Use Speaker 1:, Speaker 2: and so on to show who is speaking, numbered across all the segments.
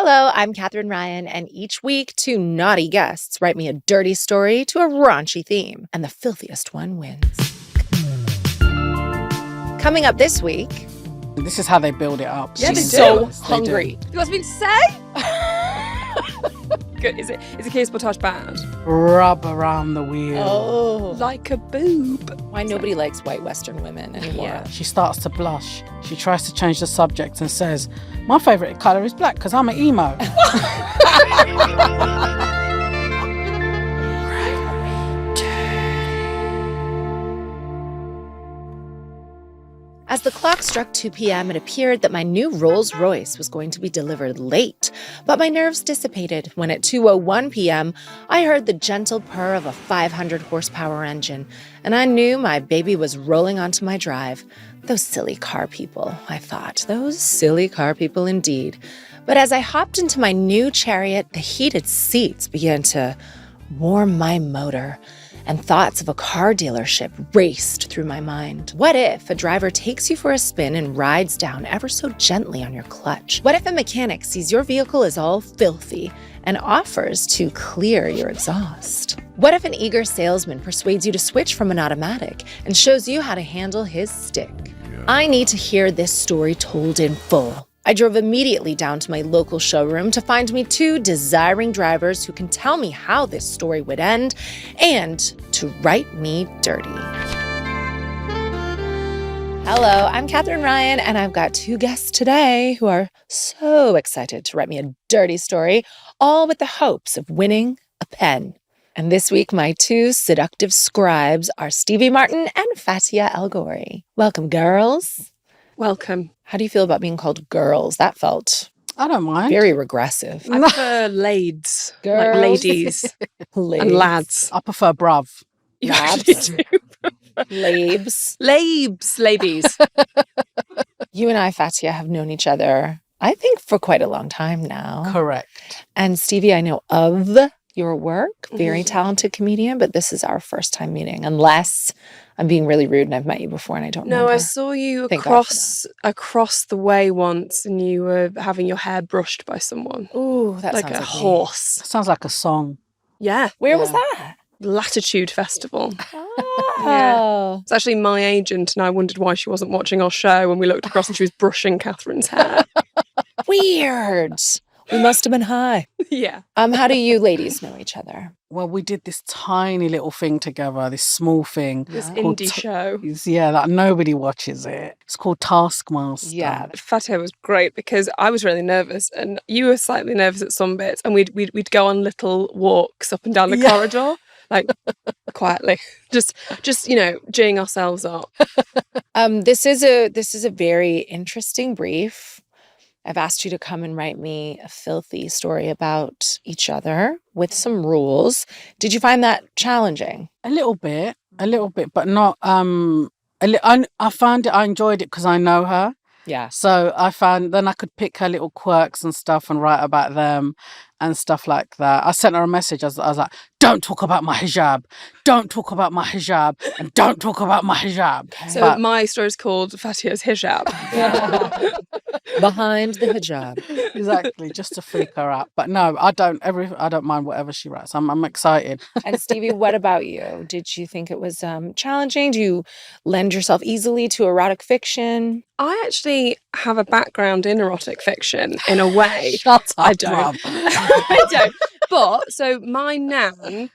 Speaker 1: Hello, I'm Katherine Ryan, and each week, two naughty guests write me a dirty story to a raunchy theme, and the filthiest one wins. Coming up this week...
Speaker 2: This is how they build it up.
Speaker 1: Yeah, she's so hungry.
Speaker 3: You want me to say? Good. Is it Keir Sportage bad?
Speaker 2: Rub around the wheel.
Speaker 1: Oh.
Speaker 3: Like a boob.
Speaker 1: Why nobody likes white Western women anymore.
Speaker 3: Yeah.
Speaker 2: She starts to blush. She tries to change the subject and says, my favourite colour is black because I'm an emo.
Speaker 1: As the clock struck 2 p.m., it appeared that my new Rolls Royce was going to be delivered late. But my nerves dissipated when at 2:01 p.m., I heard the gentle purr of a 500-horsepower engine, and I knew my baby was rolling onto my drive. Those silly car people, I thought. Those silly car people indeed. But as I hopped into my new chariot, the heated seats began to warm my motor, and thoughts of a car dealership raced through my mind. What if a driver takes you for a spin and rides down ever so gently on your clutch? What if a mechanic sees your vehicle is all filthy and offers to clear your exhaust? What if an eager salesman persuades you to switch from an automatic and shows you how to handle his stick? I need to hear this story told in full. I drove immediately down to my local showroom to find me two desiring drivers who can tell me how this story would end and to write me dirty. Hello, I'm Katherine Ryan, and I've got two guests today who are so excited to write me a dirty story, all with the hopes of winning a pen. And this week, my two seductive scribes are Stevie Martin and Fatiha El-Ghorri. Welcome, girls.
Speaker 3: Welcome.
Speaker 1: How do you feel about being called girls? That felt
Speaker 2: I don't mind.
Speaker 1: very regressive.
Speaker 3: I prefer lades.
Speaker 1: Girls.
Speaker 3: Like ladies and lads.
Speaker 2: I prefer bruv.
Speaker 3: You
Speaker 1: Labs.
Speaker 3: actually do.
Speaker 1: Labes.
Speaker 3: Labes. Ladies.
Speaker 1: You and I, Fatiha, have known each other, I think, for quite a long time now.
Speaker 2: Correct.
Speaker 1: And Stevie, I know of your work. Very talented comedian, but this is our first time meeting, unless I'm being really rude and I've met you before and I don't know.
Speaker 3: No, I saw you
Speaker 1: Thank God for
Speaker 3: across the way once, and you were having your hair brushed by someone.
Speaker 1: Ooh, that
Speaker 3: Like
Speaker 1: sounds
Speaker 3: a
Speaker 1: like me.
Speaker 3: horse.
Speaker 2: That sounds like a song.
Speaker 3: Yeah.
Speaker 1: Where was
Speaker 2: Yeah.
Speaker 1: that?
Speaker 3: Latitude Festival.
Speaker 1: Oh.
Speaker 3: It's actually my agent, and I wondered why she wasn't watching our show when we looked across and she was brushing Catherine's hair.
Speaker 1: Weird. We must have been high.
Speaker 3: Yeah.
Speaker 1: How do you ladies know each other?
Speaker 2: Well, we did this tiny little thing together, this small thing.
Speaker 3: This
Speaker 2: called
Speaker 3: indie show.
Speaker 2: Yeah, that nobody watches it. It's called Taskmaster.
Speaker 1: Yeah.
Speaker 3: Fatiha was great because I was really nervous and you were slightly nervous at some bits, and we'd go on little walks up and down the corridor, like quietly, just geeing ourselves up.
Speaker 1: This is a very interesting brief. I've asked you to come and write me a filthy story about each other with some rules. Did you find that challenging?
Speaker 2: A little bit, but not. I found it. I enjoyed it because I know her.
Speaker 1: Yeah.
Speaker 2: So I found then I could pick her little quirks and stuff and write about them and stuff like that. I sent her a message. I was like, don't talk about my hijab. Don't talk about my hijab. And don't talk about my hijab.
Speaker 3: So my story is called Fatiha's Hijab.
Speaker 1: Behind the hijab.
Speaker 2: Exactly, just to freak her out. But no, I don't mind whatever she writes. I'm excited.
Speaker 1: And Stevie, what about you? Did you think it was challenging? Do you lend yourself easily to erotic fiction?
Speaker 3: I actually have a background in erotic fiction in a way.
Speaker 2: Shut up,
Speaker 3: I don't.
Speaker 2: bruv.
Speaker 3: I don't. But so my nan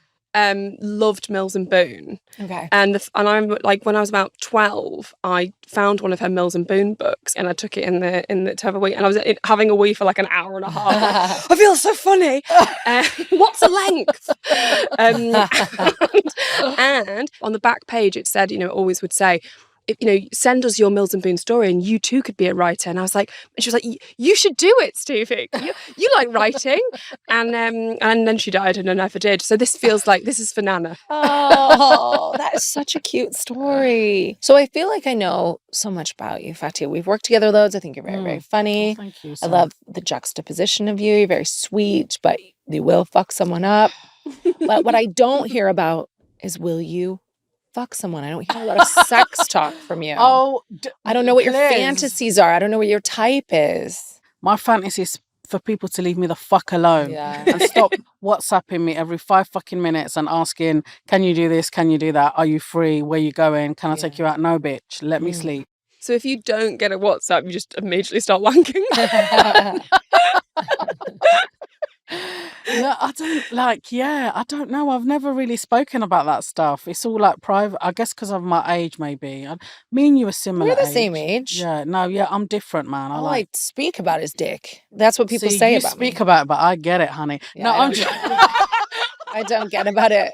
Speaker 3: loved Mills and Boon.
Speaker 1: Okay.
Speaker 3: And I'm like, when I was about 12, I found one of her Mills and Boon books and I took it in the to have a wee, and I was having a wee for like an hour and a half. I feel so funny. What's the length? And on the back page it said, it always would say, send us your Mills and Boon story and you too could be a writer. And I was like, and she was like, you should do it, Stevie. You like writing. And then she died and I never did. So this feels like this is for Nana.
Speaker 1: Oh, that is such a cute story. So I feel like I know so much about you, Fatiha. We've worked together loads. I think you're very, very funny.
Speaker 2: Well, thank you.
Speaker 1: I love the juxtaposition of you. You're very sweet, but you will fuck someone up. But what I don't hear about is, will you fuck someone? I don't hear a lot of sex talk from you.
Speaker 2: Oh,
Speaker 1: I don't know what your
Speaker 2: Liz.
Speaker 1: fantasies are. I don't know what your type is.
Speaker 2: My fantasy is for people to leave me the fuck alone.
Speaker 1: Yeah.
Speaker 2: And stop WhatsApping me every 5 fucking minutes and asking, can you do this? Can you do that? Are you free? Where you going? Can I take you out? No, bitch. Let me sleep.
Speaker 3: So if you don't get a WhatsApp, you just immediately start wanking.
Speaker 2: No, I don't know. I've never really spoken about that stuff. It's all like private. I guess because of my age, maybe. Me and you are similar.
Speaker 1: We're the same age.
Speaker 2: Yeah, no, yeah, I'm different, man.
Speaker 1: All I speak about is dick. That's what people say about me.
Speaker 2: You speak about it, but I get it, honey.
Speaker 1: Yeah,
Speaker 2: no,
Speaker 1: I don't get about it.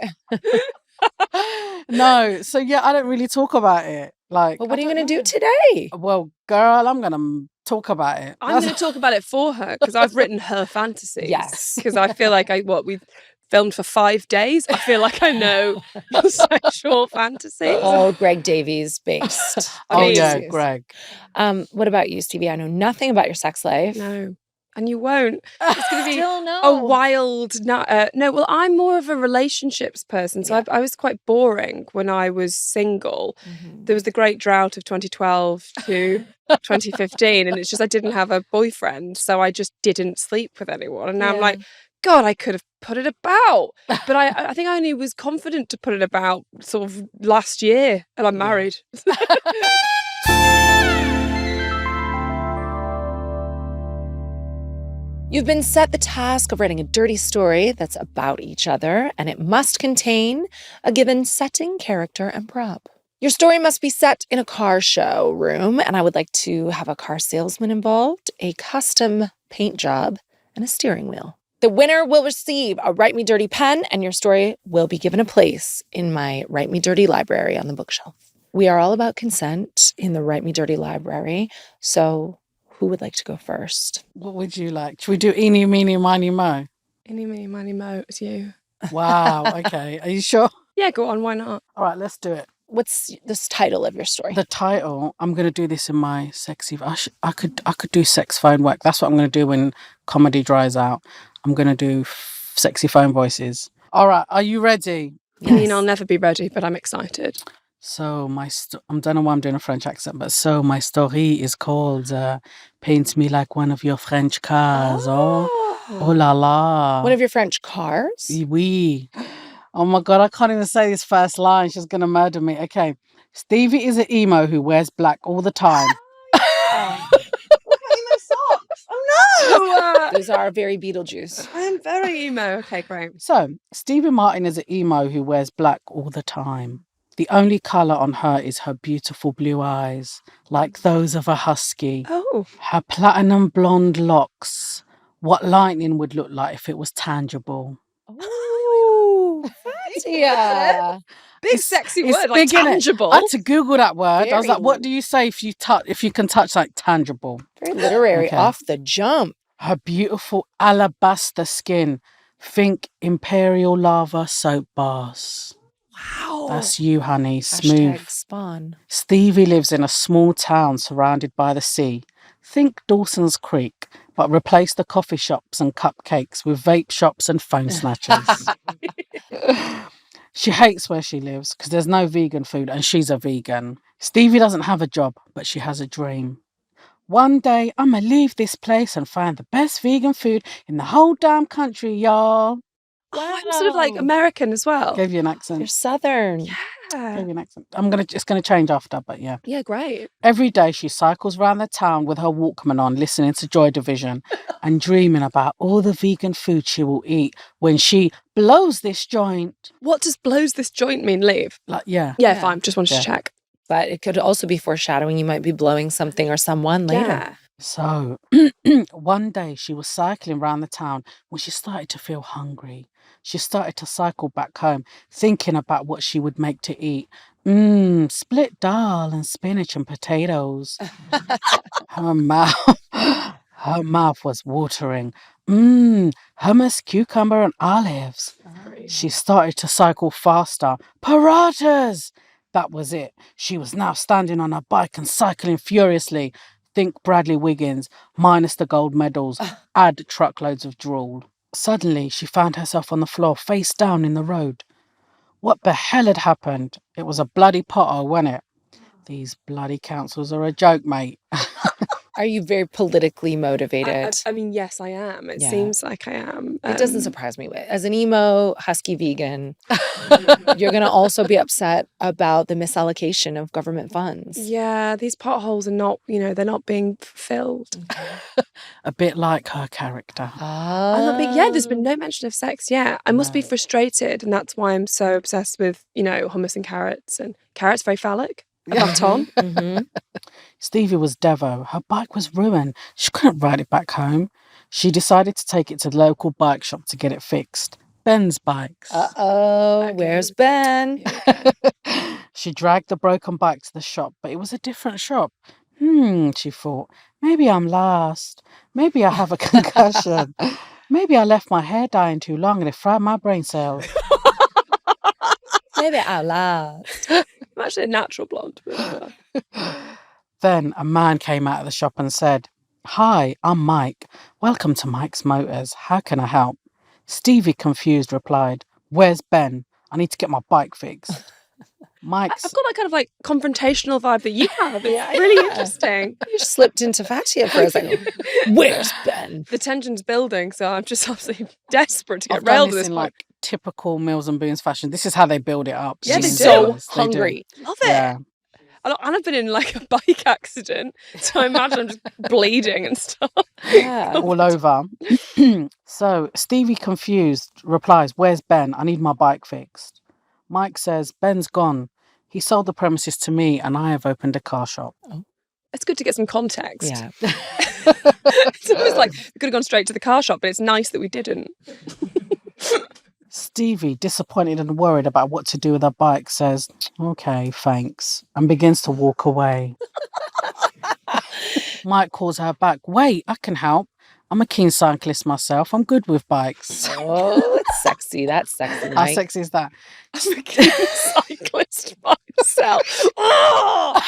Speaker 2: No, so yeah, I don't really talk about it. Like,
Speaker 1: but what are you going to do today?
Speaker 2: Well, girl, I'm going to talk about it.
Speaker 3: I'm going to talk about it for her because I've written her fantasies.
Speaker 1: Yes.
Speaker 3: Because I feel like we've filmed for 5 days. I feel like I know your sexual fantasies.
Speaker 1: All Greg Davies based.
Speaker 2: Yeah, Greg.
Speaker 1: What about you, Stevie? I know nothing about your sex life.
Speaker 3: No. And you won't. It's going to be
Speaker 1: Still no.
Speaker 3: a wild... no, well, I'm more of a relationships person. So I was quite boring when I was single. There was the great drought of 2012 to 2015. And it's just I didn't have a boyfriend. So I just didn't sleep with anyone. And now I'm like, God, I could have put it about. But I think I only was confident to put it about sort of last year. And I'm married.
Speaker 1: You've been set the task of writing a dirty story that's about each other, and it must contain a given setting, character, and prop. Your story must be set in a car showroom, and I would like to have a car salesman involved, a custom paint job, and a steering wheel. The winner will receive a Write Me Dirty pen, and your story will be given a place in my Write Me Dirty library on the bookshelf. We are all about consent in the Write Me Dirty library, so who would like to go first?
Speaker 2: What would you like? Should we do eeny, meeny, miny, mo?
Speaker 3: Eeny, meeny, miny, mo, it's you.
Speaker 2: Wow, okay. Are you sure?
Speaker 3: Yeah, go on, why not?
Speaker 2: All right, let's do it.
Speaker 1: What's this title of your story?
Speaker 2: The title, I'm going to do this in my sexy... I could do sex phone work. That's what I'm going to do when comedy dries out. I'm going to do sexy phone voices. All right, are you ready?
Speaker 3: Yes. I mean, I'll never be ready, but I'm excited.
Speaker 2: So I don't know why I'm doing a French accent, but so my story is called Paint Me Like One of Your French Cars. Oh la la.
Speaker 1: One of your French cars?
Speaker 2: Oui. Oh my God, I can't even say this first line. She's going to murder me. Okay. Stevie is an emo who wears black all the time.
Speaker 3: Look at my socks. Oh no!
Speaker 1: Those are very Beetlejuice.
Speaker 3: I am very emo. Okay, great.
Speaker 2: So Stevie Martin is an emo who wears black all the time. The only colour on her is her beautiful blue eyes, like those of a husky.
Speaker 3: Oh.
Speaker 2: Her platinum blonde locks. What lightning would look like if it was tangible.
Speaker 1: Oh, Fatiha.
Speaker 3: Big sexy word, like tangible.
Speaker 2: I had to Google that word. I was like,
Speaker 1: Very.
Speaker 2: what do you say if you can touch like tangible?
Speaker 1: Very literary,
Speaker 2: Okay.
Speaker 1: off the jump.
Speaker 2: Her beautiful alabaster skin. Think imperial lava soap bars.
Speaker 3: Wow.
Speaker 2: That's you, honey. Smooth.
Speaker 1: Hashtag spawn.
Speaker 2: Stevie lives in a small town surrounded by the sea. Think Dawson's Creek, but replace the coffee shops and cupcakes with vape shops and phone snatchers. She hates where she lives because there's no vegan food and she's a vegan. Stevie doesn't have a job, but she has a dream. One day, I'ma leave this place and find the best vegan food in the whole damn country, y'all.
Speaker 3: Oh, I'm sort of like American as well.
Speaker 2: Gave you an accent.
Speaker 1: You're Southern.
Speaker 3: Yeah.
Speaker 2: Gave you an accent. It's gonna change after, but yeah.
Speaker 3: Yeah, great.
Speaker 2: Every day she cycles around the town with her Walkman on, listening to Joy Division and dreaming about all the vegan food she will eat when she blows this joint.
Speaker 3: What does blows this joint mean, leave?
Speaker 2: Like, yeah.
Speaker 3: Yeah, fine. Just wanted
Speaker 2: Yeah.
Speaker 3: to check.
Speaker 1: But it could also be foreshadowing you might be blowing something or someone later.
Speaker 3: Yeah.
Speaker 2: So one day she was cycling around the town when she started to feel hungry. She started to cycle back home, thinking about what she would make to eat. Split dal and spinach and potatoes. Her mouth was watering. Hummus, cucumber and olives. She started to cycle faster. Paratas! That was it. She was now standing on her bike and cycling furiously. Think Bradley Wiggins, minus the gold medals, add truckloads of drool. Suddenly, she found herself on the floor, face down in the road. What the hell had happened? It was a bloody pothole, wasn't it? These bloody councils are a joke, mate.
Speaker 1: Are you very politically motivated?
Speaker 3: I mean, yes, I am. It
Speaker 1: Yeah.
Speaker 3: seems like I am.
Speaker 1: It doesn't surprise me. As an emo, husky vegan, you're going to also be upset about the misallocation of government funds.
Speaker 3: Yeah, these potholes are not, they're not being filled.
Speaker 2: A bit like her character.
Speaker 3: I'm not big. Yeah, there's been no mention of sex yet. I must be
Speaker 2: No.
Speaker 3: frustrated, and that's why I'm so obsessed with, hummus and carrots. And carrots very phallic. A baton.
Speaker 1: Mm-hmm.
Speaker 2: Stevie was Devo. Her bike was ruined. She couldn't ride it back home. She decided to take it to the local bike shop to get it fixed. Ben's bikes.
Speaker 1: Uh-oh,
Speaker 3: Okay.
Speaker 1: where's Ben?
Speaker 2: She dragged the broken bike to the shop, but it was a different shop. She thought, maybe I'm lost. Maybe I have a concussion. Maybe I left my hair dyeing too long and it fried my brain cells.
Speaker 1: Maybe out loud.
Speaker 3: I'm actually a natural blonde. But,
Speaker 2: Then a man came out of the shop and said, "Hi, I'm Mike. Welcome to Mike's Motors. How can I help?" Stevie, confused, replied, "Where's Ben? I need to get my bike fixed." Mike's...
Speaker 3: I've got that kind of like confrontational vibe that you have. It's really interesting.
Speaker 1: You just slipped into Fatiha for a second. Where's Ben?
Speaker 3: The tension's building, so I'm just absolutely desperate to
Speaker 2: I've
Speaker 3: get
Speaker 2: done
Speaker 3: railed
Speaker 2: this
Speaker 3: at this
Speaker 2: in
Speaker 3: point.
Speaker 2: like typical Mills and Boons fashion. This is how they build it up.
Speaker 3: Yeah, they
Speaker 1: She's
Speaker 3: do.
Speaker 1: so
Speaker 2: They do.
Speaker 1: hungry.
Speaker 3: Love it.
Speaker 2: Yeah.
Speaker 3: And I've been in like a bike accident, so I imagine I'm just bleeding and stuff.
Speaker 1: Yeah.
Speaker 2: All over. So Stevie, confused, replies, "Where's Ben? I need my bike fixed." Mike says, "Ben's gone. He sold the premises to me and I have opened a car shop."
Speaker 3: It's good to get some context.
Speaker 1: Yeah.
Speaker 3: It's almost like we could have gone straight to the car shop, but it's nice that we didn't.
Speaker 2: Stevie, disappointed and worried about what to do with her bike, says, "Okay, thanks," and begins to walk away. Mike calls her back. "Wait, I can help. I'm a keen cyclist myself. I'm good with bikes."
Speaker 1: Oh, it's sexy. That's sexy,
Speaker 2: How
Speaker 1: Mike.
Speaker 2: sexy is that?
Speaker 3: I'm a keen cyclist myself. Oh!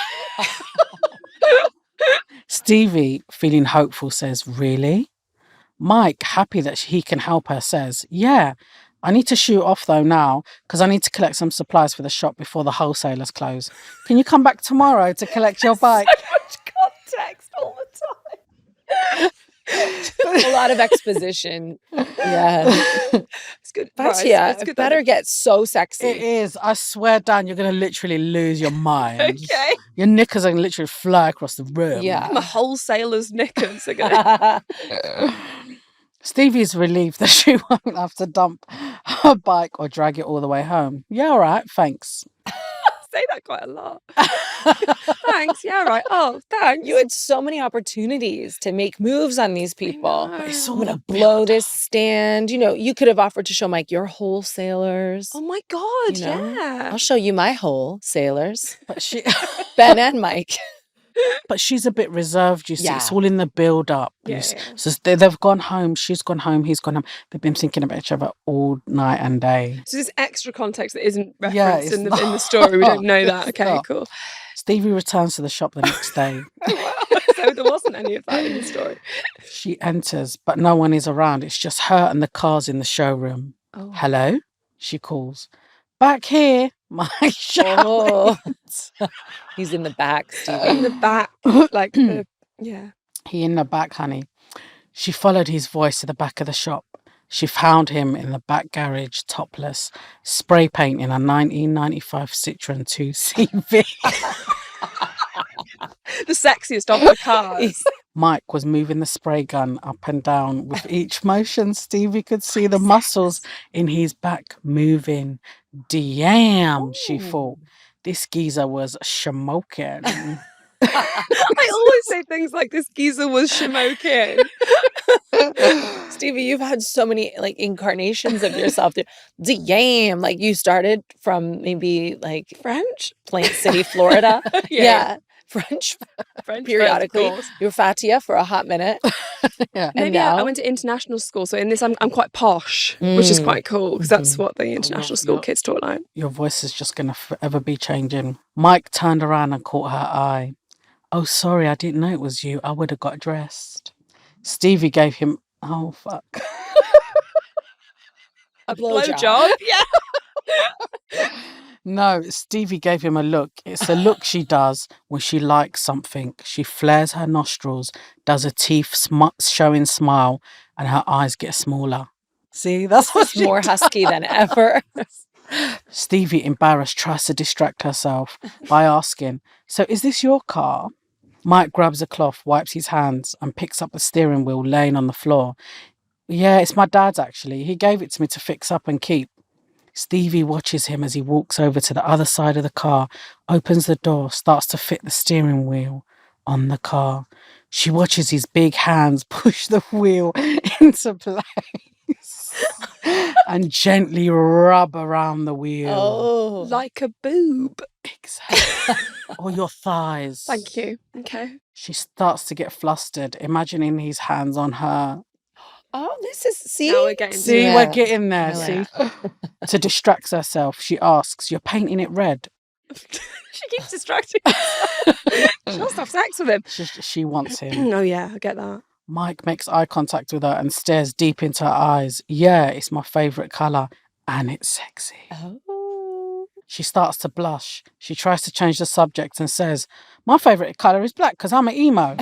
Speaker 2: Stevie, feeling hopeful, says, "Really?" Mike, happy that he can help her, says, "Yeah, I need to shoot off though now because I need to collect some supplies for the shop before the wholesalers close. Can you come back tomorrow to collect your bike?"
Speaker 3: So much context all the time.
Speaker 1: A lot of exposition. Yeah.
Speaker 3: It's good. Right,
Speaker 1: Fatiha,
Speaker 3: it's
Speaker 1: it
Speaker 3: good
Speaker 1: better get so sexy.
Speaker 2: It is. I swear down, you're going to literally lose your mind.
Speaker 3: Okay.
Speaker 2: Your knickers are going to literally fly across the room.
Speaker 1: Yeah.
Speaker 3: My wholesaler's knickers are gonna.
Speaker 2: Stevie's relieved that she won't have to dump her bike or drag it all the way home. "Yeah, all right, thanks."
Speaker 3: Say that quite a lot. Thanks. Yeah, right. Oh, thanks.
Speaker 1: You had so many opportunities to make moves on these people.
Speaker 3: know.
Speaker 2: It's
Speaker 1: I'm
Speaker 2: all
Speaker 1: going to
Speaker 2: the
Speaker 1: blow this stand. You could have offered to show Mike your wholesalers.
Speaker 3: Oh my god,
Speaker 1: You know?
Speaker 3: yeah.
Speaker 1: I'll show you my wholesalers.
Speaker 2: But she,
Speaker 1: Ben and Mike.
Speaker 2: but she's a bit reserved. You see, it's
Speaker 1: Yeah.
Speaker 2: all in the build up.
Speaker 3: Yeah,
Speaker 2: So they've gone home. She's gone home. He's gone home. They've been thinking about each other all night and day.
Speaker 3: So there's extra context that isn't
Speaker 2: Yeah,
Speaker 3: referenced
Speaker 2: it's
Speaker 3: in the story. We don't know that.
Speaker 2: It's
Speaker 3: Okay,
Speaker 2: not.
Speaker 3: cool.
Speaker 2: Stevie returns to the shop the next day.
Speaker 3: So there wasn't any of that in the story.
Speaker 2: She enters, but no one is around. It's just her and the cars in the showroom.
Speaker 3: Oh.
Speaker 2: "Hello?" she calls. "Back here, my
Speaker 1: Oh. He's in the back, Stevie.
Speaker 3: In the back, like yeah.
Speaker 2: He in the back, honey." She followed his voice to the back of the shop. She found him in the back garage, topless, spray painting a 1995 Citroen 2CV.
Speaker 3: The sexiest of the cars.
Speaker 2: Mike was moving the spray gun up and down. With each motion, Stevie could see the muscles in his back moving. Damn, she thought. This geezer was smoking.
Speaker 3: I always say things like this geezer was shamokin.
Speaker 1: Stevie, you've had so many incarnations of yourself. Damn, you started from maybe
Speaker 3: French?
Speaker 1: Plant City, Florida.
Speaker 3: Yeah.
Speaker 1: French
Speaker 3: French
Speaker 1: periodically.
Speaker 3: first, of course.
Speaker 1: You were Fatiha for a hot minute.
Speaker 2: Yeah.
Speaker 1: And
Speaker 3: Maybe
Speaker 1: now
Speaker 3: I went to international school, so in this I'm quite posh, which is quite cool because that's what the international school kids taught like.
Speaker 2: Your voice is just going to forever be changing. Mike turned around and caught her eye. "Oh, sorry, I didn't know it was you. I would have got dressed." Stevie gave him, oh, fuck.
Speaker 1: a
Speaker 3: Blowjob. Yeah.
Speaker 2: No, Stevie gave him a look. It's a look she does when she likes something. She flares her nostrils, does a teeth showing smile, and her eyes get smaller. See, that's what
Speaker 1: It's more husky than ever.
Speaker 2: Stevie, embarrassed, tries to distract herself by asking, "So is this your car?" Mike grabs a cloth, wipes his hands, and picks up the steering wheel laying on the floor. "Yeah, it's my dad's actually. He gave it to me to fix up and keep." Stevie watches him as he walks over to the other side of the car, opens the door, starts to fit the steering wheel on the car. She watches his big hands push the wheel into place and gently rub around the wheel.
Speaker 1: Oh.
Speaker 3: Like a boob.
Speaker 2: Exactly. Or your thighs.
Speaker 3: Thank you. Okay.
Speaker 2: She starts to get flustered, imagining his hands on her.
Speaker 1: Oh, this is, see?
Speaker 3: Now we're getting
Speaker 2: See,
Speaker 1: Yeah.
Speaker 2: we're getting there.
Speaker 1: I like
Speaker 2: See? To distract herself, she asks, "You're painting it red?"
Speaker 3: She keeps distracting herself. She wants to have sex with him.
Speaker 2: She wants him.
Speaker 3: Oh, yeah, I get that.
Speaker 2: Mike makes eye contact with her and stares deep into her eyes. "Yeah, it's my favourite colour and it's sexy."
Speaker 1: Oh.
Speaker 2: She starts to blush. She tries to change the subject and says, "My favourite colour is black because I'm an emo."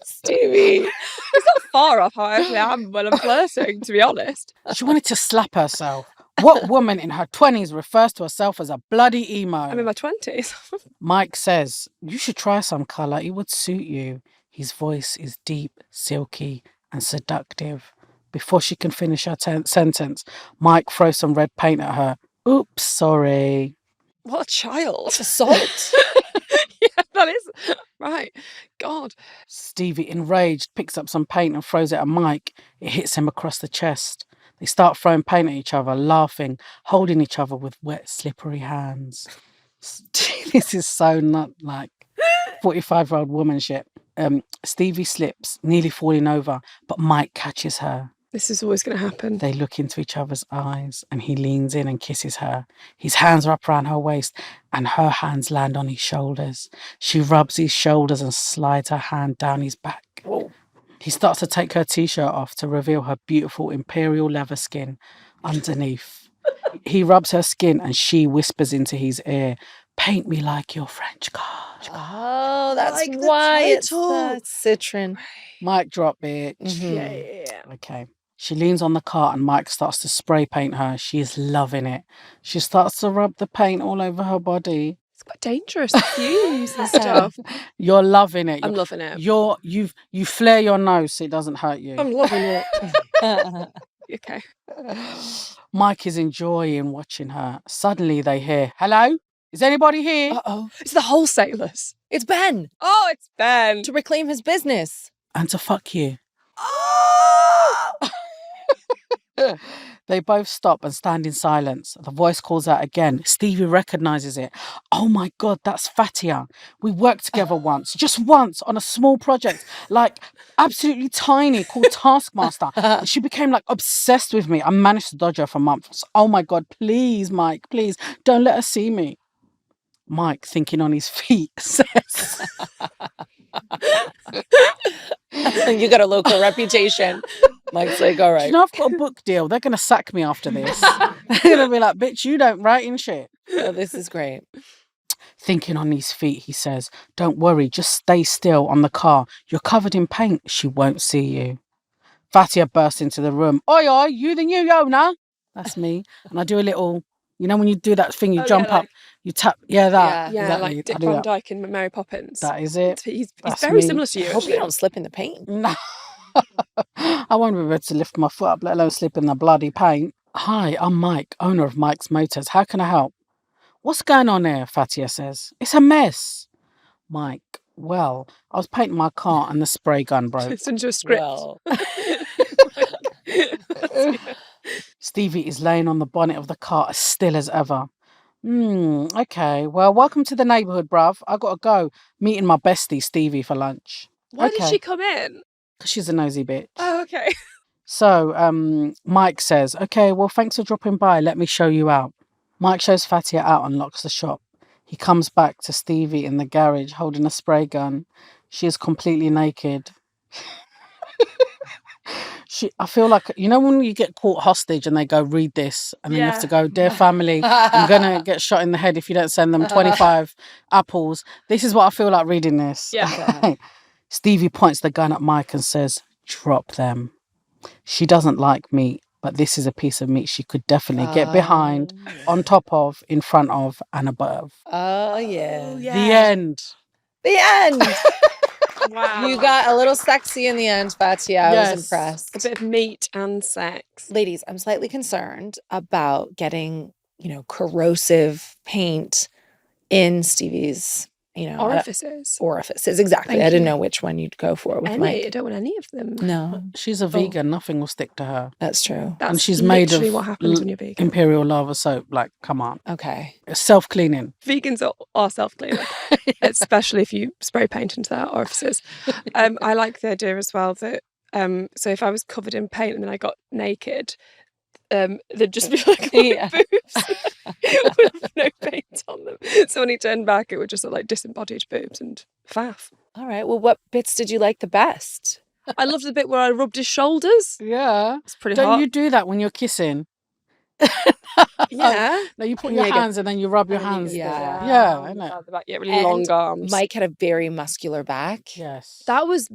Speaker 1: Stevie.
Speaker 3: It's not far off how I actually am when I'm flirting, to be honest.
Speaker 2: She wanted to slap herself. What woman in her 20s refers to herself as a bloody emo?
Speaker 3: I'm in my 20s.
Speaker 2: Mike says, "You should try some colour. It would suit you." His voice is deep, silky, and seductive. Before she can finish her sentence, Mike throws some red paint at her. "Oops, sorry."
Speaker 3: What a child.
Speaker 1: Assault.
Speaker 3: Yeah, that is. Right. God.
Speaker 2: Stevie, enraged, picks up some paint and throws it at Mike. It hits him across the chest. They start throwing paint at each other, laughing, holding each other with wet, slippery hands. This is so not like 45-year-old woman shit. Stevie slips, nearly falling over, but Mike catches her.
Speaker 3: This is always going to happen.
Speaker 2: They look into each other's eyes and he leans in and kisses her. His hands are up around her waist and her hands land on his shoulders. She rubs his shoulders and slides her hand down his back.
Speaker 1: Whoa.
Speaker 2: He starts to take her t-shirt off to reveal her beautiful imperial leather skin underneath. He rubs her skin and she whispers into his ear, "Paint me like your French card."
Speaker 1: Oh, that's
Speaker 3: Like the
Speaker 1: why it's
Speaker 3: title.
Speaker 1: the citron.
Speaker 2: Mic drop, bitch.
Speaker 1: Mhm.
Speaker 3: Yeah.
Speaker 2: Okay. She leans on the cart and Mike starts to spray paint her. She is loving it. She starts to rub the paint all over her body.
Speaker 3: It's quite dangerous, the fumes and stuff.
Speaker 2: You're loving it.
Speaker 3: I'm loving it.
Speaker 2: You flare your nose so it doesn't hurt you.
Speaker 3: I'm loving it. Okay.
Speaker 2: Mike is enjoying watching her. Suddenly they hear, "Hello? Is anybody here?"
Speaker 1: Uh-oh.
Speaker 3: It's the wholesalers.
Speaker 1: It's Ben
Speaker 3: Oh, it's Ben.
Speaker 1: to reclaim his business.
Speaker 2: And to fuck you.
Speaker 3: Oh!
Speaker 2: They both stop and stand in silence. The voice calls out again. Stevie recognizes it. "Oh my God, that's Fatiha. We worked together once, just once, on a small project, like absolutely tiny, called Taskmaster. She became like obsessed with me. I managed to dodge her for months. Oh my God, please, Mike, please, don't let her see me." Mike, thinking on his feet, says,
Speaker 1: You got a local reputation. Mike's like, all
Speaker 2: "Do
Speaker 1: right.
Speaker 2: you know I've got a book deal? They're going to sack me after this." They're going to be like, "Bitch, you don't write in shit."
Speaker 1: Oh, this is great.
Speaker 2: Thinking on his feet, he says, "Don't worry, just stay still on the car. You're covered in paint. She won't see you." Fatia bursts into the room. "Oi, oi, you the new owner?" That's me. And I do a little, you know when you do that thing, you jump up, you tap, that.
Speaker 1: Yeah.
Speaker 3: Yeah,
Speaker 2: exactly.
Speaker 3: like Dick
Speaker 2: I do
Speaker 3: Van
Speaker 2: that.
Speaker 3: Dyke in Mary Poppins.
Speaker 2: That is it.
Speaker 3: He's
Speaker 2: That's
Speaker 3: very
Speaker 2: me.
Speaker 3: similar to you.
Speaker 1: I hope you
Speaker 3: actually.
Speaker 1: don't slip in the paint.
Speaker 2: No. I won't be able to lift my foot up, let alone slip in the bloody paint. "Hi, I'm Mike, owner of Mike's Motors. How can I help?" "What's going on here?" Fatia says. "It's a mess." Mike, "Well, I was painting my car and the spray gun broke."
Speaker 3: It's into a script.
Speaker 1: Well.
Speaker 2: Stevie is laying on the bonnet of the car as still as ever. Okay. Well, welcome to the neighbourhood, bruv. I gotta go. Meeting my bestie, Stevie, for lunch.
Speaker 3: Why did
Speaker 2: Okay.
Speaker 3: she come in?
Speaker 2: 'Cause she's a nosy bitch.
Speaker 3: Oh, okay.
Speaker 2: So, Mike says, "Okay, well, thanks for dropping by. Let me show you out." Mike shows Fatia out and locks the shop. He comes back to Stevie in the garage holding a spray gun. She is completely naked. I feel like, you know, when you get caught hostage and they go, read this, and then you have to go, dear family, I'm gonna get shot in the head if you don't send them 25 apples. This is what I feel like reading this.
Speaker 3: Yeah.
Speaker 2: Stevie points the gun at Mike and says, drop them. She doesn't like meat, but this is a piece of meat she could definitely get behind, on top of, in front of, and above.
Speaker 1: Oh, yeah.
Speaker 3: Oh, yeah.
Speaker 2: The end.
Speaker 1: The end.
Speaker 3: Wow.
Speaker 1: You got a little sexy in the end, Fatiha. I was impressed.
Speaker 3: A bit of meat and sex.
Speaker 1: Ladies, I'm slightly concerned about getting, you know, corrosive paint in Stevie's, you know,
Speaker 3: Orifices.
Speaker 1: Exactly.
Speaker 3: Thank
Speaker 1: I didn't
Speaker 3: you.
Speaker 1: know which one you'd go for with
Speaker 3: I
Speaker 1: Mike.
Speaker 3: don't want any of them.
Speaker 1: No,
Speaker 2: She's a vegan. Nothing will stick to her.
Speaker 1: that's true.
Speaker 3: That's
Speaker 2: And she's made of
Speaker 3: what happens when you're vegan.
Speaker 2: Imperial lava soap. Like, come on.
Speaker 1: Okay.
Speaker 2: It's self-cleaning.
Speaker 3: Vegans are self-cleaning, especially if you spray paint into their orifices. I like the idea as well that so if I was covered in paint and then I got naked, there'd just be like boobs with no paint on them. So when he turned back, it would just look like disembodied boobs and faff.
Speaker 1: All right. Well, what bits did you like the best?
Speaker 3: I loved the bit where I rubbed his shoulders.
Speaker 2: Yeah.
Speaker 3: It's pretty
Speaker 2: Don't
Speaker 3: hot.
Speaker 2: you do that when you're kissing?
Speaker 3: Yeah.
Speaker 2: No, you put your hands and then you rub your hands.
Speaker 1: Yeah.
Speaker 2: Yeah, I know.
Speaker 3: Yeah, really long arms.
Speaker 1: Mike had a very muscular back.
Speaker 2: Yes.
Speaker 3: That was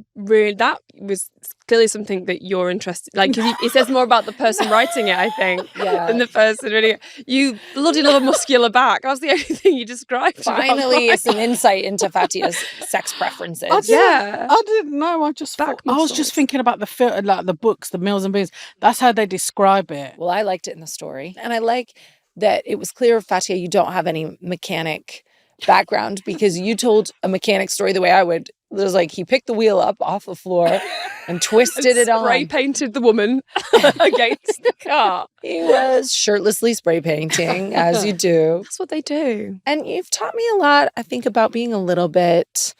Speaker 3: clearly something that you're interested. Like it says more about the person writing it, I think, than the person really. You bloody love a muscular back. That was the only thing you described.
Speaker 1: Finally, some insight into Fatiha's sex preferences.
Speaker 2: I didn't know. I just thought, I was just thinking about the books, the Mills and Beans. That's how they describe it.
Speaker 1: Well, I liked it in the story, and I like that it was clear, Fatiha, you don't have any mechanic background because you told a mechanic story the way I would. It was like he picked the wheel up off the floor and twisted it on.
Speaker 3: Spray painted the woman against the car.
Speaker 1: He was shirtlessly spray painting, as you do.
Speaker 3: That's what they do.
Speaker 1: And you've taught me a lot, I think, about being a little bit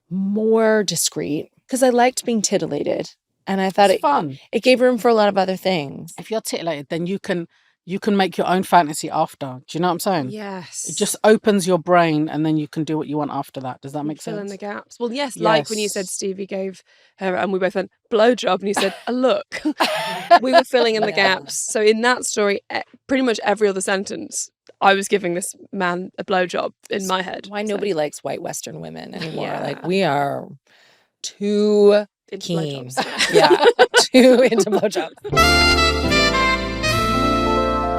Speaker 1: more discreet because I liked being titillated. And I thought
Speaker 2: It's fun.
Speaker 1: It gave room for a lot of other things.
Speaker 2: If you're titillated, then you can make your own fantasy after. Do you know what I'm saying?
Speaker 3: Yes.
Speaker 2: It just opens your brain and then you can do what you want after that. Does that make
Speaker 3: Fill in
Speaker 2: sense?
Speaker 3: the gaps. Well, yes, like when you said Stevie gave her, and we both went, blowjob, and you said, a look. We were filling in the gaps. So in that story, pretty much every other sentence, I was giving this man a blowjob in my head.
Speaker 1: Why nobody likes white Western women anymore. Like, we are too
Speaker 3: into
Speaker 1: keen.
Speaker 3: blowjobs.
Speaker 1: Yeah, too into blowjobs.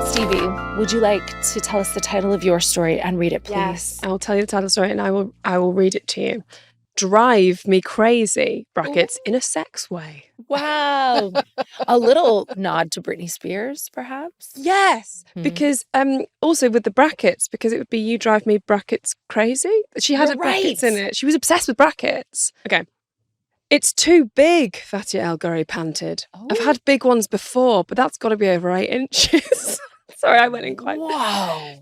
Speaker 1: Stevie, would you like to tell us the title of your story and read it, please?
Speaker 3: Yes, I will tell you the title of the story and I will read it to you. Drive Me Crazy, brackets, in a sex way.
Speaker 1: Wow. A little nod to Britney Spears, perhaps?
Speaker 3: Yes, because also with the brackets, because it would be you drive me brackets crazy. She had brackets in it. She was obsessed with brackets. Okay. It's too big, Fatiha El-Ghorri panted. I've had big ones before, but that's got to be over 8 inches. Sorry, I went in quite.
Speaker 1: Wow.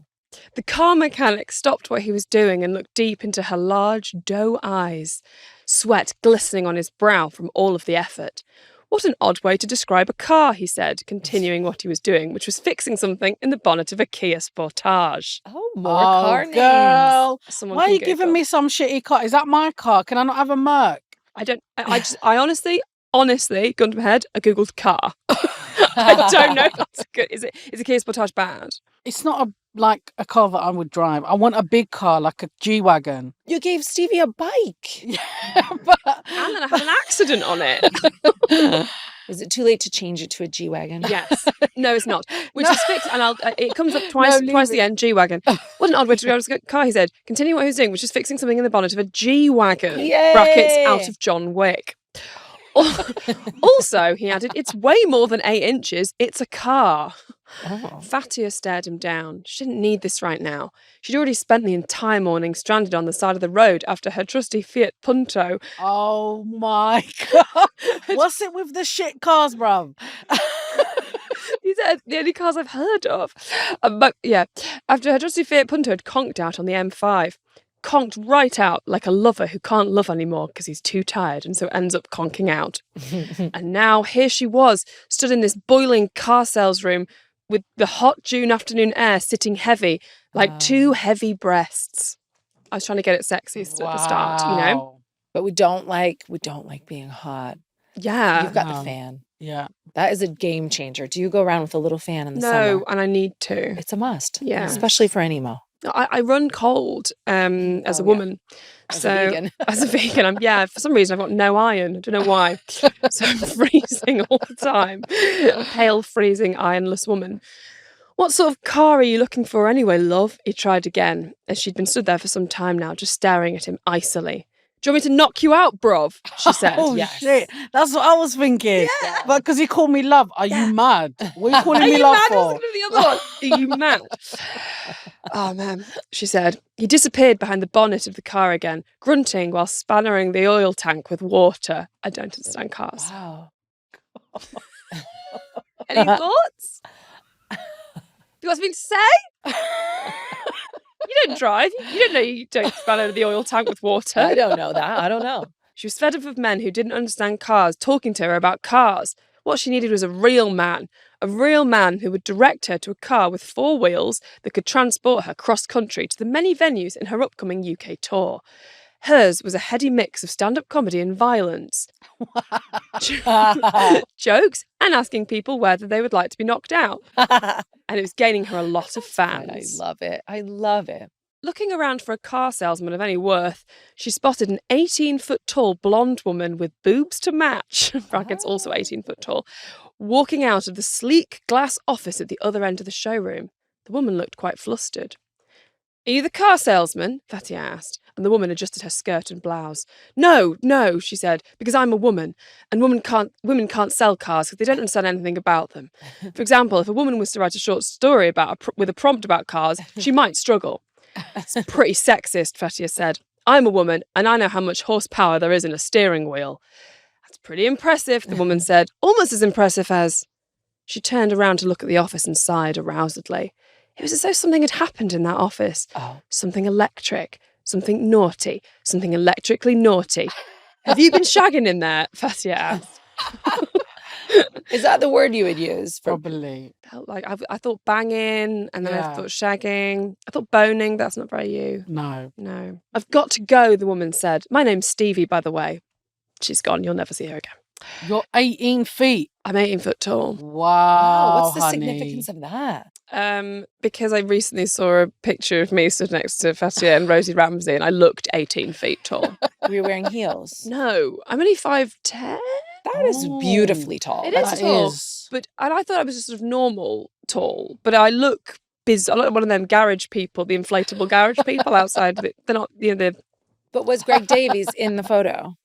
Speaker 3: The car mechanic stopped what he was doing and looked deep into her large doe eyes, sweat glistening on his brow from all of the effort. What an odd way to describe a car, he said, continuing what he was doing, which was fixing something in the bonnet of a Kia Sportage.
Speaker 1: Oh, more car names.
Speaker 2: Girl.
Speaker 3: Someone
Speaker 2: Why are
Speaker 3: can
Speaker 2: you giving
Speaker 3: Google.
Speaker 2: me some shitty car? Is that my car? Can I not have a Merc?
Speaker 3: I honestly, gun to my head, I googled car. I don't know if that's good. Is a Kia Sportage bad?
Speaker 2: It's not like a car that I would drive. I want a big car, like a G-Wagon.
Speaker 1: You gave Stevie a bike.
Speaker 2: Yeah,
Speaker 3: And then I had an accident on it.
Speaker 1: Is it too late to change it to a G-Wagon?
Speaker 3: Yes. No, it's not. Which is fixed, and it comes up twice the end, G-Wagon. What an odd way to drive a car, he said. Continue what he was doing, which is fixing something in the bonnet of a G-Wagon.
Speaker 1: Yay!
Speaker 3: Brackets out of John Wick. Also, he added, it's way more than 8 inches. It's a car.
Speaker 1: Oh.
Speaker 3: Fatiha stared him down. She didn't need this right now. She'd already spent the entire morning stranded on the side of the road after her trusty Fiat Punto.
Speaker 2: Oh my God. What's it with the shit cars, bruv?
Speaker 3: These are the only cars I've heard of. But yeah, after her trusty Fiat Punto had conked out on the M5. Conked right out like a lover who can't love anymore because he's too tired and so ends up conking out. And now here she was, stood in this boiling car sales room with the hot June afternoon air sitting heavy, like two heavy breasts. I was trying to get it sexy at the start, you know?
Speaker 1: But we don't like being hot.
Speaker 3: Yeah.
Speaker 1: You've got the fan.
Speaker 2: Yeah.
Speaker 1: That is a game changer. Do you go around with a little fan in the summer?
Speaker 3: No, and I need to.
Speaker 1: It's a must.
Speaker 3: Yeah.
Speaker 1: Especially for an emo.
Speaker 3: I run cold as a
Speaker 1: yeah.
Speaker 3: woman.
Speaker 1: As a vegan.
Speaker 3: As a vegan, for some reason I've got no iron. I don't know why. So I'm freezing all the time. A pale, freezing, ironless woman. What sort of car are you looking for anyway, love? He tried again, as she'd been stood there for some time now, just staring at him icily. Do you want me to knock you out, bruv? She said.
Speaker 2: Oh, shit. That's what I was thinking.
Speaker 3: Yeah.
Speaker 2: But because he called me love. Are you mad? What are you calling me love for?
Speaker 3: The other one. Are you mad? Oh, man, she said. He disappeared behind the bonnet of the car again, grunting while spannering the oil tank with water. I don't understand cars.
Speaker 1: Wow.
Speaker 3: Any thoughts? You got something to say? You don't drive. You don't know you don't span over the oil tank with water.
Speaker 1: I don't know that. I don't know.
Speaker 3: She was fed up of men who didn't understand cars talking to her about cars. What she needed was a real man who would direct her to a car with 4 wheels that could transport her cross-country to the many venues in her upcoming UK tour. Hers was a heady mix of stand-up comedy and violence. Jokes and asking people whether they would like to be knocked out. And it was gaining her a lot of fans.
Speaker 1: I love it. I love it.
Speaker 3: Looking around for a car salesman of any worth, she spotted an 18-foot-tall blonde woman with boobs to match, brackets also 18 foot tall, walking out of the sleek glass office at the other end of the showroom. The woman looked quite flustered. Are you the car salesman? Fatiha asked, and the woman adjusted her skirt and blouse. No, she said, because I'm a woman, and women can't sell cars because they don't understand anything about them. For example, if a woman was to write a short story with a prompt about cars, she might struggle. It's pretty sexist, Fatiha said. I'm a woman, and I know how much horsepower there is in a steering wheel. That's pretty impressive, the woman said, almost as impressive as... She turned around to look at the office and sighed arousedly. It was as though something had happened in that office.
Speaker 1: Oh.
Speaker 3: Something electric, something naughty, something electrically naughty. Have you been shagging in there? Fatiha asked.
Speaker 1: Is that the word you would use?
Speaker 2: Probably.
Speaker 3: Like I thought banging, and then I thought shagging. I thought boning. That's not very you.
Speaker 2: No.
Speaker 3: I've got to go, the woman said. My name's Stevie, by the way. She's gone. You'll never see her again.
Speaker 2: You're 18 feet.
Speaker 3: I'm 18 foot tall.
Speaker 2: Wow.
Speaker 1: What's the
Speaker 2: honey.
Speaker 1: significance of that?
Speaker 3: Because I recently saw a picture of me stood next to Thirstier and Rosie Ramsey, and I looked 18 feet tall.
Speaker 1: Were you wearing heels?
Speaker 3: No, I'm only 5'10".
Speaker 1: That is beautifully tall.
Speaker 3: It is
Speaker 2: That
Speaker 3: tall.
Speaker 2: is.
Speaker 3: But and I thought I was just sort of normal tall, but I look busy. I look like one of them garage people, the inflatable garage people outside. They're not,
Speaker 1: But was Greg Davies in the photo?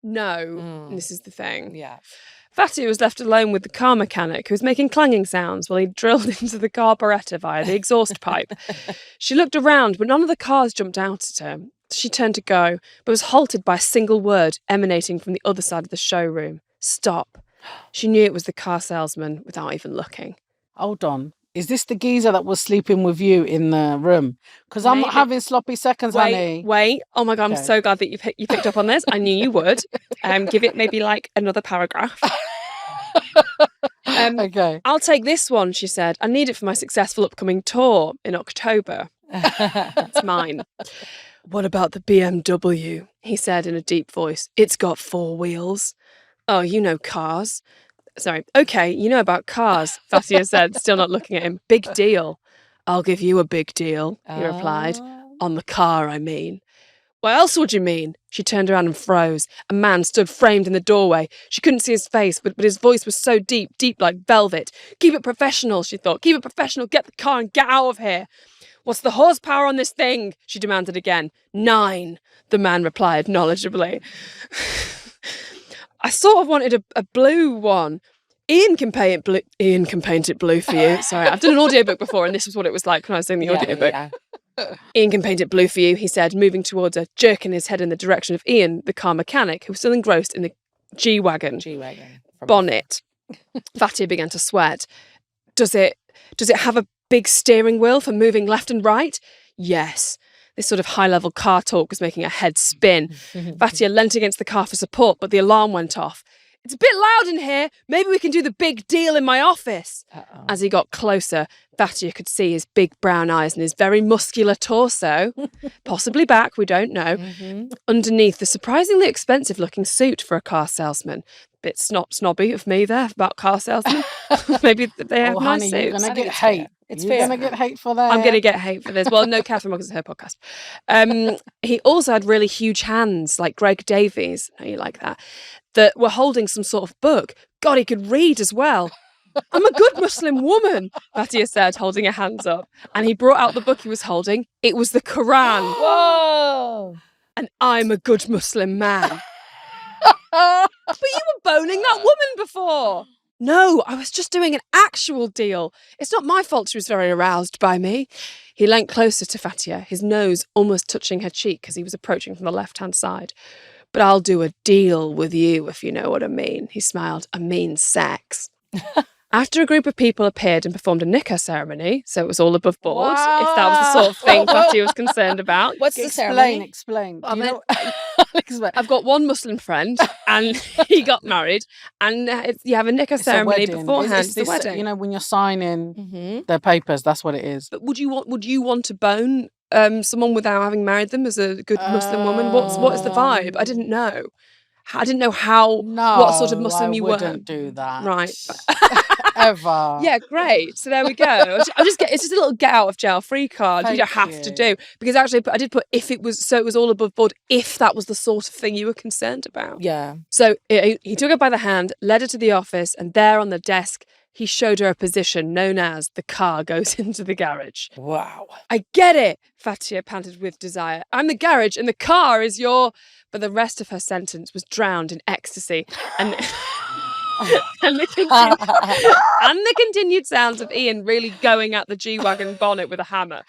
Speaker 3: No, this is the thing.
Speaker 1: Yeah.
Speaker 3: Fatty was left alone with the car mechanic, who was making clanging sounds while he drilled into the carburettor via the exhaust pipe. She looked around, but none of the cars jumped out at her. She turned to go, but was halted by a single word emanating from the other side of the showroom. Stop. She knew it was the car salesman without even looking.
Speaker 2: Hold on. Is this the geezer that was sleeping with you in the room? Because I'm not having sloppy seconds, honey.
Speaker 3: Wait. Oh my God, I'm
Speaker 2: Okay.
Speaker 3: so glad that you picked up on this. I knew you would. Give it maybe like another paragraph.
Speaker 2: Okay.
Speaker 3: I'll take this one, she said. I need it for my successful upcoming tour in October. It's mine. What about the BMW? He said in a deep voice. It's got 4 wheels. Oh, you know cars. Sorry. Okay, you know about cars, Thirstier said, still not looking at him. Big deal. I'll give you a big deal, he replied. On the car, I mean. What else would you mean? She turned around and froze. A man stood framed in the doorway. She couldn't see his face, but his voice was so deep like velvet. Keep it professional, she thought. Keep it professional. Get the car and get out of here. What's the horsepower on this thing? She demanded again. 9, the man replied knowledgeably. I sort of wanted a blue one. Ian can paint it blue. Ian can paint it blue for you. Sorry, I've done an audiobook before, and this was what it was like when I was doing the audiobook.
Speaker 1: Yeah.
Speaker 3: Ian can paint it blue for you, he said, moving towards her, jerking his head in the direction of Ian, the car mechanic, who was still engrossed in the G-Wagon bonnet. Fatty began to sweat. Does it have a big steering wheel for moving left and right? Yes. This sort of high-level car talk was making her head spin. Fatia leant against the car for support, but the alarm went off. It's a bit loud in here. Maybe we can do the big deal in my office.
Speaker 1: Uh-oh.
Speaker 3: As he got closer, Fatia could see his big brown eyes and his very muscular torso, possibly back, we don't know, underneath the surprisingly expensive-looking suit for a car salesman. bit snobby of me there about car salesmen. Maybe they have nice
Speaker 2: honey,
Speaker 3: suits.
Speaker 2: you're gonna get
Speaker 1: it's
Speaker 2: hate.
Speaker 1: fair. It's
Speaker 2: You're
Speaker 1: fair.
Speaker 2: gonna get hate for that.
Speaker 3: I'm going to get hate for this. Well, no, Catherine, because it's her podcast. He also had really huge hands, like Greg Davies. I know you like that were holding some sort of book. God, he could read as well. I'm a good Muslim woman, Fatiha said, holding her hands up. And he brought out the book he was holding. It was the Quran.
Speaker 1: Whoa!
Speaker 3: And I'm a good Muslim man. But you were boning that woman before. No, I was just doing an actual deal. It's not my fault she was very aroused by me. He leant closer to Fatiha, his nose almost touching her cheek as he was approaching from the left-hand side. But I'll do a deal with you, if you know what I mean. He smiled. I mean sex. After a group of people appeared and performed a nikah ceremony, so it was all above board, if that was the sort of thing Fatiha was concerned about.
Speaker 1: What's the ceremony?
Speaker 2: Explain.
Speaker 3: I
Speaker 2: Do you
Speaker 3: mean,
Speaker 2: know- Explain.
Speaker 3: I've got one Muslim friend, and he got married, and you have a nikah
Speaker 2: It's a
Speaker 3: ceremony
Speaker 2: wedding.
Speaker 3: beforehand.
Speaker 2: It's
Speaker 3: It's a
Speaker 2: this,
Speaker 3: wedding.
Speaker 2: you know, when you're signing
Speaker 1: Mm-hmm.
Speaker 2: their papers, that's what it is.
Speaker 3: But would you want to bone someone without having married them as a good Muslim woman? What is the vibe? I didn't know. I didn't know what sort of Muslim you were.
Speaker 2: I wouldn't do that.
Speaker 3: Right.
Speaker 2: Ever.
Speaker 3: Yeah, great. So there we go. It's just a little get out of jail free card. You don't
Speaker 2: Thank
Speaker 3: have to
Speaker 2: you.
Speaker 3: do, because actually I did put if it was all above board, if that was the sort of thing you were concerned about.
Speaker 1: Yeah.
Speaker 3: So he took her by the hand, led her to the office, and there on the desk he showed her a position known as the car goes into the garage.
Speaker 1: Wow.
Speaker 3: I get it, Fatiha panted with desire. I'm the garage and the car is your... But the rest of her sentence was drowned in ecstasy and, and the continued sounds of Ian really going at the G-Wagon bonnet with a hammer.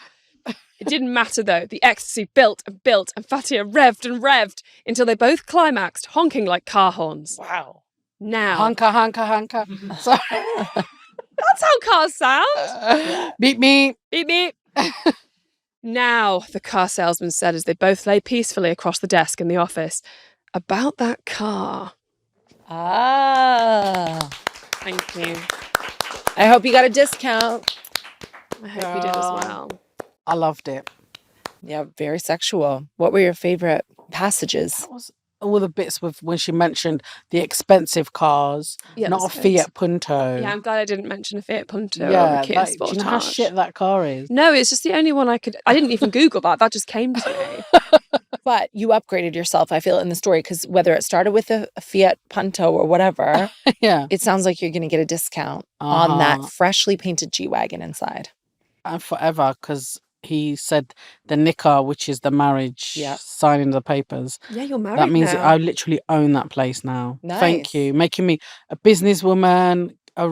Speaker 3: It didn't matter though. The ecstasy built and built and Fatiha revved and revved until they both climaxed, honking like car horns.
Speaker 1: Wow.
Speaker 3: Now...
Speaker 2: Honka. Sorry.
Speaker 3: That's how cars sound.
Speaker 2: Beep me.
Speaker 3: Beep, beep. Now, the car salesman said as they both lay peacefully across the desk in the office, about that car.
Speaker 1: Ah.
Speaker 3: Thank you.
Speaker 1: I hope you got a discount.
Speaker 3: I hope you did as well.
Speaker 2: I loved it.
Speaker 1: Yeah, very sexual. What were your favorite passages?
Speaker 2: That was all the bits with when she mentioned the expensive cars,
Speaker 3: Yeah,
Speaker 2: not a
Speaker 3: that's good.
Speaker 2: Fiat Punto.
Speaker 3: Yeah, I'm glad I didn't mention a Fiat Punto or
Speaker 2: Yeah,
Speaker 3: a Kia
Speaker 2: like, do you know how
Speaker 3: Sportage.
Speaker 2: shit that car is?
Speaker 3: No, it's just the only one I didn't even Google that. That just came to me.
Speaker 1: But you upgraded yourself, I feel, in the story, because whether it started with a Fiat Punto or whatever,
Speaker 2: Yeah.
Speaker 1: it sounds like you're going to get a discount on that freshly painted G-Wagon inside.
Speaker 2: And forever, because he said the nikah, which is the marriage,
Speaker 1: Yeah.
Speaker 2: signing the papers.
Speaker 3: Yeah, you're married
Speaker 2: That means
Speaker 3: now.
Speaker 2: I literally own that place now.
Speaker 1: Nice.
Speaker 2: Thank you, making me a businesswoman. I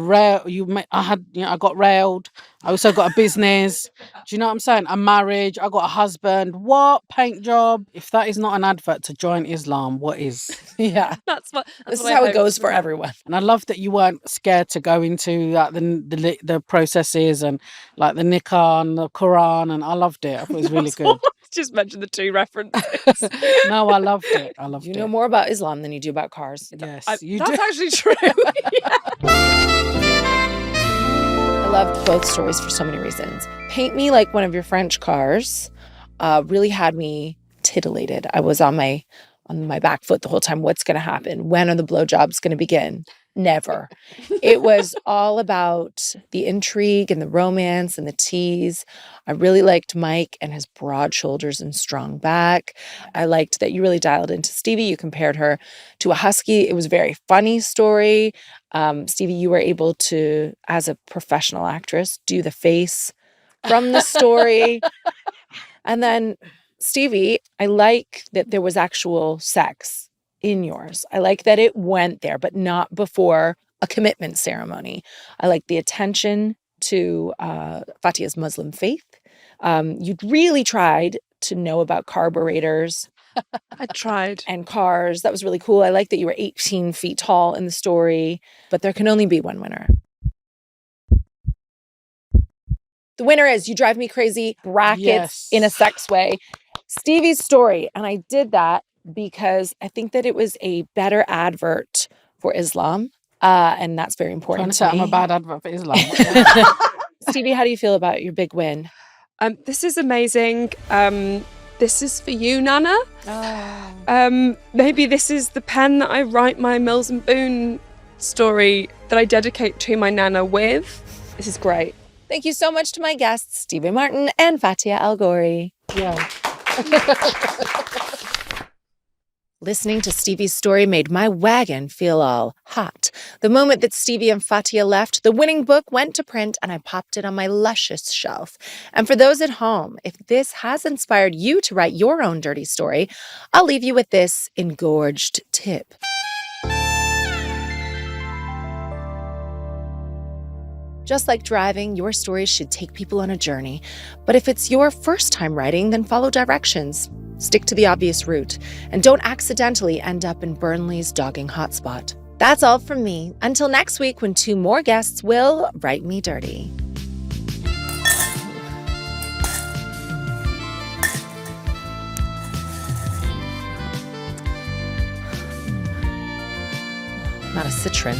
Speaker 2: got railed. I also got a business. Do you know what I'm saying? A marriage. I got a husband. What? Paint job. If that is not an advert to join Islam, what is?
Speaker 1: Yeah.
Speaker 3: That's
Speaker 1: This is
Speaker 3: what I
Speaker 1: how it
Speaker 3: hope
Speaker 1: goes
Speaker 3: as
Speaker 1: for
Speaker 3: well.
Speaker 1: everyone.
Speaker 2: And I love that you weren't scared to go into like the processes and like the nikah and the Quran, and I loved it. I thought it was really good.
Speaker 3: Just mention the two references.
Speaker 2: No, I loved it. I loved
Speaker 1: You
Speaker 2: it.
Speaker 1: know more about Islam than you do about cars.
Speaker 2: Yes,
Speaker 3: That's
Speaker 2: you do.
Speaker 3: actually true.
Speaker 1: I loved both stories for so many reasons. Paint Me Like One of Your French Cars really had me titillated. I was on my back foot the whole time. What's going to happen? When are the blowjobs going to begin? Never. It was all about the intrigue and the romance and the tease. I really liked Mike and his broad shoulders and strong back. I liked that you really dialed into Stevie. You compared her to a husky. It was a very funny story. Stevie, you were able to, as a professional actress, do the face from the story. And then Stevie, I like that there was actual sex in yours. I like that it went there, but not before a commitment ceremony. I like the attention to Fatiha's Muslim faith. You'd really tried to know about carburetors
Speaker 3: I tried.
Speaker 1: and cars. That was really cool. I like that you were 18 feet tall in the story, but there can only be one winner. The winner is You Drive Me Crazy, brackets,
Speaker 2: Yes.
Speaker 1: in a sex way, Stevie's story. And I did that because I think that it was a better advert for Islam. And that's very
Speaker 2: Trying
Speaker 1: important
Speaker 2: to say
Speaker 1: to
Speaker 2: I'm
Speaker 1: me.
Speaker 2: a bad advert for Islam.
Speaker 1: Stevie, how do you feel about your big win?
Speaker 3: This is amazing. this is for you, Nana.
Speaker 2: Oh.
Speaker 3: Maybe this is the pen that I write my Mills and Boon story that I dedicate to my Nana with. This is great.
Speaker 1: Thank you so much to my guests, Stevie Martin and Fatiha El-Ghorri.
Speaker 2: Yeah.
Speaker 1: Listening to Stevie's story made my wagon feel all hot. The moment that Stevie and Fatiha left, the winning book went to print and I popped it on my luscious shelf. And for those at home, if this has inspired you to write your own dirty story, I'll leave you with this engorged tip. Just like driving, your story should take people on a journey. But if it's your first time writing, then follow directions. Stick to the obvious route, and don't accidentally end up in Burnley's dogging hotspot. That's all from me. Until next week, when 2 more guests will write me dirty. Not a citron.